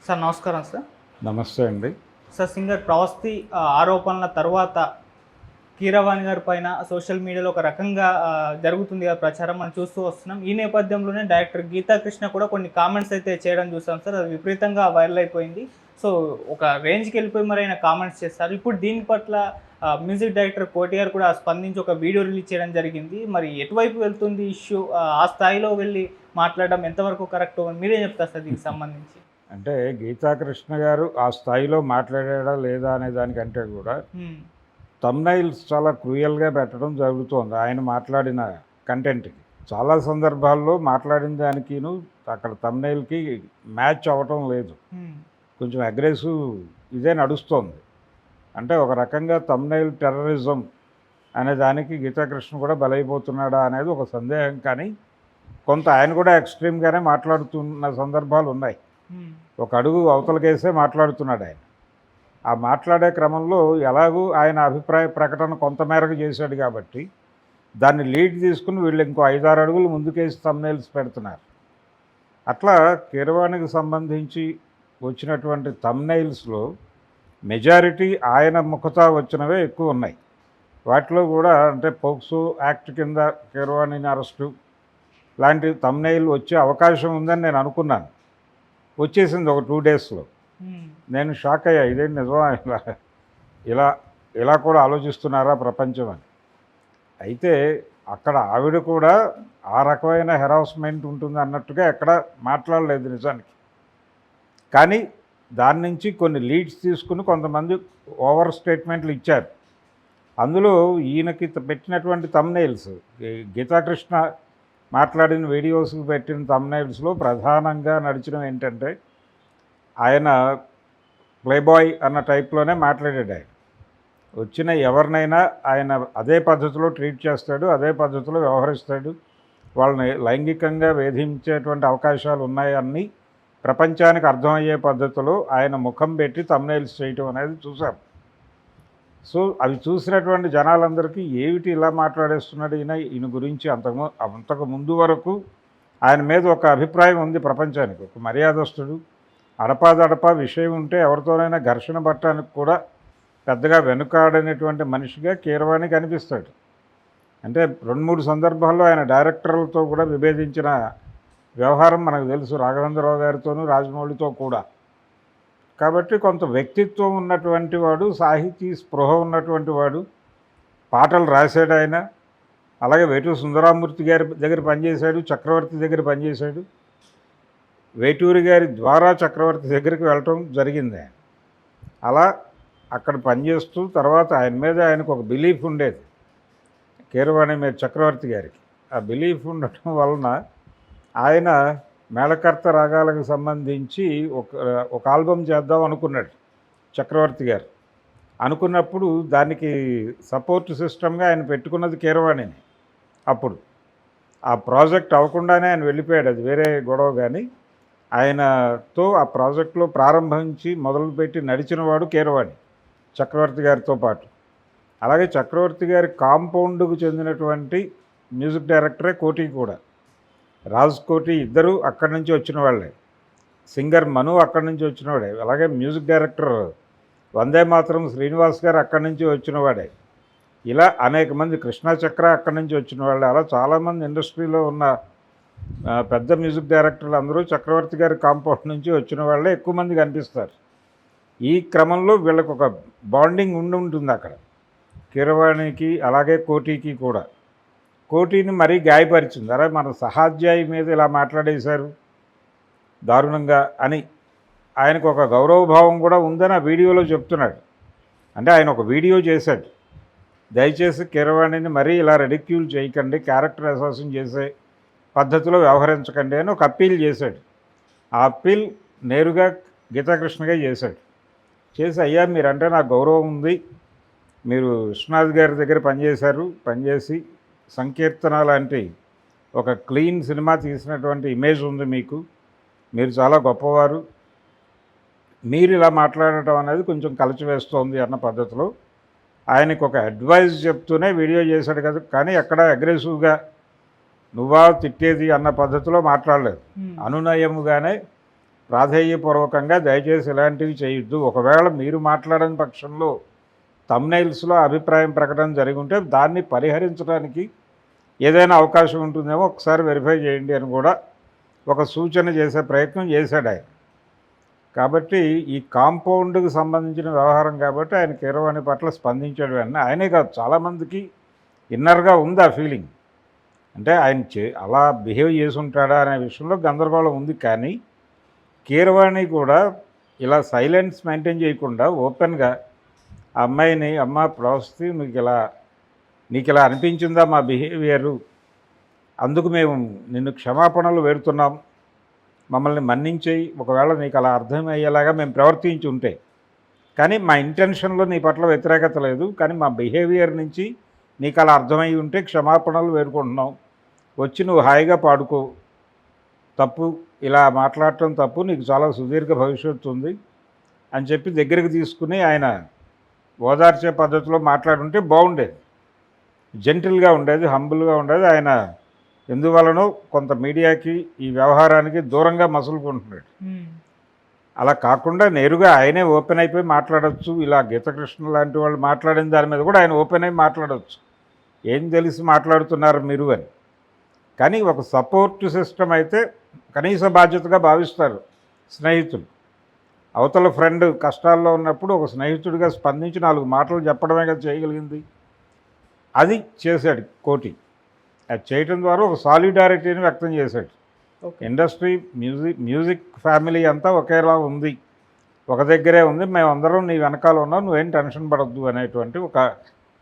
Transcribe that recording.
Sir నమస్కారం sir. నమస్తే అండి. సార్ సింగర్ ప్రవస్తి ఆరోపణల తర్వాత కీరవాణి గారి పైన సోషల్ మీడియాలో ఒక రకంగా జరుగుతుంది కదా ప్రచారం మనం చూస్తూ వస్తున్నాం. ఈ నేపథ్యంలోనే డైరెక్టర్ గీతా కృష్ణ కూడా కొన్ని కామెంట్స్ అయితే చేయడం చూసాం సార్. అది విపరీతంగా వైరల్ అయిపోయింది. సో ఒక రేంజ్కి వెళ్ళిపోయి మరి ఆయన కామెంట్స్ చేస్తారు. ఇప్పుడు దీని పట్ల మ్యూజిక్ డైరెక్టర్ కోటి గారు కూడా స్పందించి ఒక వీడియో రిలీజ్ చేయడం జరిగింది. మరి ఎటువైపు వెళ్తుంది ఇష్యూ? ఆ స్థాయిలో వెళ్ళి మాట్లాడడం ఎంతవరకు కరెక్ట్ మీరే చెప్తారు సార్ దీనికి సంబంధించి? అంటే గీతాకృష్ణ గారు ఆ స్థాయిలో మాట్లాడాడా లేదా అనే దానికంటే కూడా థంబ్నెయిల్స్ చాలా క్రూయల్గా పెట్టడం జరుగుతోంది ఆయన మాట్లాడిన కంటెంట్కి. చాలా సందర్భాల్లో మాట్లాడిన దానికిను అక్కడ థంబ్నెయిల్కి మ్యాచ్ అవ్వటం లేదు. కొంచెం అగ్రెసివ్ ఇదే నడుస్తోంది. అంటే ఒక రకంగా థంబ్నెయిల్ టెర్రరిజం అనే దానికి గీతాకృష్ణ కూడా బలైపోతున్నాడా అనేది ఒక సందేహం. కానీ కొంత ఆయన కూడా ఎక్స్ట్రీమ్గానే మాట్లాడుతున్న సందర్భాలు ఉన్నాయి. ఒక అడుగు అవతలకేసే మాట్లాడుతున్నాడు ఆయన. ఆ మాట్లాడే క్రమంలో ఎలాగూ ఆయన అభిప్రాయ ప్రకటన కొంతమేరకు చేశాడు కాబట్టి దాన్ని లీడ్ తీసుకుని వీళ్ళు ఇంకో 5-6 అడుగులు ముందుకేసి థంబ్నెయిల్స్ పెడుతున్నారు. అట్లా కీరవాణికి సంబంధించి వచ్చినటువంటి థంబ్నెయిల్స్లో మెజారిటీ ఆయన ముఖతా వచ్చినవే ఎక్కువ ఉన్నాయి. వాటిలో కూడా అంటే పోక్సో యాక్ట్ కింద కీరవాణిని అరెస్టు లాంటి థంబ్నెయిల్ వచ్చే అవకాశం ఉందని నేను అనుకున్నాను. వచ్చేసింది ఒక 2 డేస్లో. నేను షాక్ అయ్యా, ఇదేంటి నిజమా, ఇలా ఇలా కూడా ఆలోచిస్తున్నారా ప్రపంచం అని. అయితే అక్కడ ఆవిడ కూడా ఆ రకమైన హెరాస్మెంట్ ఉంటుంది అన్నట్టుగా ఎక్కడ మాట్లాడలేదు నిజానికి. కానీ దాని నుంచి కొన్ని లీడ్స్ తీసుకుని కొంతమంది ఓవర్ స్టేట్మెంట్లు ఇచ్చారు. అందులో ఈయనకి పెట్టినటువంటి థంబ్నెయిల్స్, గీతాకృష్ణ మాట్లాడిన వీడియోస్కి పెట్టిన థంబ్నెయిల్స్లో ప్రధానంగా నడిచినవి ఏంటంటే ఆయన ప్లేబాయ్ అన్న టైప్లోనే మాట్లాడాడు. ఆయన వచ్చిన ఎవరినైనా ఆయన అదే పద్ధతిలో ట్రీట్ చేస్తాడు, అదే పద్ధతిలో వ్యవహరిస్తాడు. వాళ్ళని లైంగికంగా వేధించేటువంటి అవకాశాలు ఉన్నాయన్నీ ప్రపంచానికి అర్థమయ్యే పద్ధతిలో ఆయన ముఖం పెట్టి థంబ్నెయిల్స్ చేయటం అనేది చూసాం. సో అవి చూసినటువంటి జనాలందరికీ ఏమిటి ఇలా మాట్లాడేస్తున్నాడు ఈయన గురించి అంతకు ముందు వరకు ఆయన మీద ఒక అభిప్రాయం ఉంది ప్రపంచానికి. ఒక మర్యాదస్తుడు, అడపాదడపా విషయం ఉంటే ఎవరితోనైనా ఘర్షణ పట్టడానికి కూడా పెద్దగా వెనుకాడనేటువంటి మనిషిగా కీరవాణి కనిపిస్తాడు. అంటే 2-3 సందర్భాల్లో ఆయన డైరెక్టర్లతో కూడా విభేదించిన వ్యవహారం మనకు తెలుసు, రాఘవేంద్రరావు గారితోనూ రాజమౌళితో కూడా. కాబట్టి కొంత వ్యక్తిత్వం ఉన్నటువంటి వాడు, సాహితీ స్పృహ ఉన్నటువంటి వాడు, పాటలు రాశాడు ఆయన. అలాగే వేటూరు సుందరామూర్తి గారి దగ్గర పనిచేశాడు, చక్రవర్తి దగ్గర పనిచేశాడు. వేటూరి గారి ద్వారా చక్రవర్తి దగ్గరికి వెళ్ళటం జరిగింది. అలా అక్కడ పనిచేస్తూ తర్వాత ఆయన మీద ఆయనకు ఒక బిలీఫ్ ఉండేది, కీరవాణి మీద చక్రవర్తి గారికి. ఆ బిలీఫ్ ఉండటం వలన ఆయన మేళకర్త రాగాలకు సంబంధించి ఒక ఆల్బమ్ చేద్దాం అనుకున్నాడు చక్రవర్తి గారు. అనుకున్నప్పుడు దానికి సపోర్ట్ సిస్టమ్గా ఆయన పెట్టుకున్నది కీరవాణిని. అప్పుడు ఆ ప్రాజెక్ట్ అవ్వకుండానే ఆయన వెళ్ళిపోయాడు, అది వేరే గొడవ. కానీ ఆయనతో ఆ ప్రాజెక్టులో ప్రారంభించి మొదలుపెట్టి నడిచినవాడు కీరవాణి చక్రవర్తి గారితో పాటు. అలాగే చక్రవర్తి గారి కాంపౌండ్కు చెందినటువంటి మ్యూజిక్ డైరెక్టరే కోటి కూడా. రాజ్ కోటి ఇద్దరు అక్కడి నుంచి వచ్చిన వాళ్ళే. సింగర్ మను అక్కడి నుంచి వచ్చినవాడే. అలాగే మ్యూజిక్ డైరెక్టర్ వందే మాతరం శ్రీనివాస్ గారు అక్కడి నుంచి వచ్చినవాడే. ఇలా అనేక మంది, కృష్ణా చక్ర అక్కడి నుంచి వచ్చిన వాళ్ళే. అలా చాలామంది ఇండస్ట్రీలో ఉన్న పెద్ద మ్యూజిక్ డైరెక్టర్లు అందరూ చక్రవర్తి గారి కాంపౌండ్ నుంచి వచ్చిన వాళ్ళే ఎక్కువ మంది కనిపిస్తారు. ఈ క్రమంలో వీళ్ళకు ఒక బాండింగ్ ఉంటుంది అక్కడ, కీరవాణికి అలాగే కోటికి కూడా. కోటిని మరీ గాయపరిచింది. అరే మన సహాధ్యాయి మీద ఇలా మాట్లాడేశారు దారుణంగా అని ఆయనకు ఒక గౌరవభావం కూడా ఉందని ఆ వీడియోలో చెప్తున్నాడు. అంటే ఆయన ఒక వీడియో చేశాడు, దయచేసి కీరవాణిని మరీ ఇలా రెడిక్యూల్ చేయకండి, క్యారెక్టర్ అసాసిన్ చేసే పద్ధతిలో వ్యవహరించకండి అని ఒక అప్పీల్ చేశాడు. ఆ అప్పీల్ నేరుగా గీతాకృష్ణగా చేశాడు. చేసి, అయ్యా మీరంటే నాకు గౌరవం ఉంది, మీరు విశ్వనాథ్ గారి దగ్గర పనిచేసి సంకీర్తన లాంటి ఒక క్లీన్ సినిమా తీసినటువంటి ఇమేజ్ ఉంది మీకు, మీరు చాలా గొప్పవారు, మీరు ఇలా మాట్లాడటం అనేది కొంచెం కలచివేస్తోంది అన్న పద్ధతిలో ఆయనకు ఒక అడ్వైజ్ చెప్తూనే వీడియో చేశాడు కదా. కానీ ఎక్కడ అగ్రెసివ్గా నువ్వా తిట్టేది అన్న పద్ధతిలో మాట్లాడలేదు. అనునయముగానే ప్రాధేయపూర్వకంగా దయచేసి ఇలాంటివి చేయొద్దు. ఒకవేళ మీరు మాట్లాడని పక్షంలో థంబ్నెయిల్స్లో అభిప్రాయం ప్రకటన జరిగి ఉంటే దాన్ని పరిహరించడానికి ఏదైనా అవకాశం ఉంటుందేమో ఒకసారి వెరిఫై చేయండి అని కూడా ఒక సూచన చేసే ప్రయత్నం చేశాడు ఆయన. కాబట్టి ఈ కాంపౌండ్కి సంబంధించిన వ్యవహారం కాబట్టి ఆయన కీరవాణి పట్ల స్పందించాడు. వెంటనే ఆయనే కాదు, చాలామందికి ఇన్నర్గా ఉంది ఆ ఫీలింగ్. అంటే ఆయన అలా బిహేవ్ చేసి ఉంటాడా అనే విషయంలో గందరగోళం ఉంది. కానీ కీరవాణి కూడా ఇలా సైలెన్స్ మెయింటైన్ చేయకుండా ఓపెన్గా ఆ అమ్మాయిని, అమ్మ ప్రవస్తి నీకు ఇలా అనిపించిందా మా బిహేవియరు, అందుకు మేము నిన్ను క్షమాపణలు వేడుతున్నాం, మమ్మల్ని మన్నించేయి, ఒకవేళ నీకు అలా అర్థమయ్యేలాగా మేము ప్రవర్తించి ఉంటే, కానీ మా ఇంటెన్షన్లో నీ పట్ల వ్యతిరేకత లేదు, కానీ మా బిహేవియర్ నుంచి నీకు అలా అర్థమై ఉంటే క్షమాపణలు వేడుకుంటున్నాం, వచ్చి నువ్వు హాయిగా పాడుకో, తప్పు ఇలా మాట్లాడటం తప్పు, నీకు చాలా సుదీర్ఘ భవిష్యత్తు ఉంది అని చెప్పి దగ్గరికి తీసుకుని ఆయన ఓదార్చే పద్ధతిలో మాట్లాడుంటే బాగుండేది. జెంటిల్గా ఉండేది, హంబుల్గా ఉండేది. ఆయన ఎందువలనో కొంత మీడియాకి ఈ వ్యవహారానికి దూరంగా మసులుకుంటున్నాడు. అలా కాకుండా నేరుగా ఆయనే ఓపెన్ అయిపోయి మాట్లాడవచ్చు. ఇలా గీతకృష్ణ లాంటి వాళ్ళు మాట్లాడిన దాని మీద కూడా ఆయన ఓపెన్ అయి మాట్లాడవచ్చు. ఏం తెలిసి మాట్లాడుతున్నారు మీరు అని. కానీ ఒక సపోర్ట్ సిస్టమ్ అయితే కనీస బాధ్యతగా భావిస్తారు స్నేహితులు. అవతల ఫ్రెండ్ కష్టాల్లో ఉన్నప్పుడు ఒక స్నేహితుడిగా స్పందించి 4 మాటలు చెప్పడమే కదా చేయగలిగింది. అది చేశాడు కోటి. అది చేయటం ద్వారా ఒక సాలిడారిటీని వ్యక్తం చేశాడు. ఇండస్ట్రీ, మ్యూజిక్ ఫ్యామిలీ అంతా ఒకేలా ఉంది, ఒక దగ్గరే ఉంది, మేమందరం నీ వెనకాల ఉన్నాం, నువ్వేం టెన్షన్ పడద్దు అనేటువంటి ఒక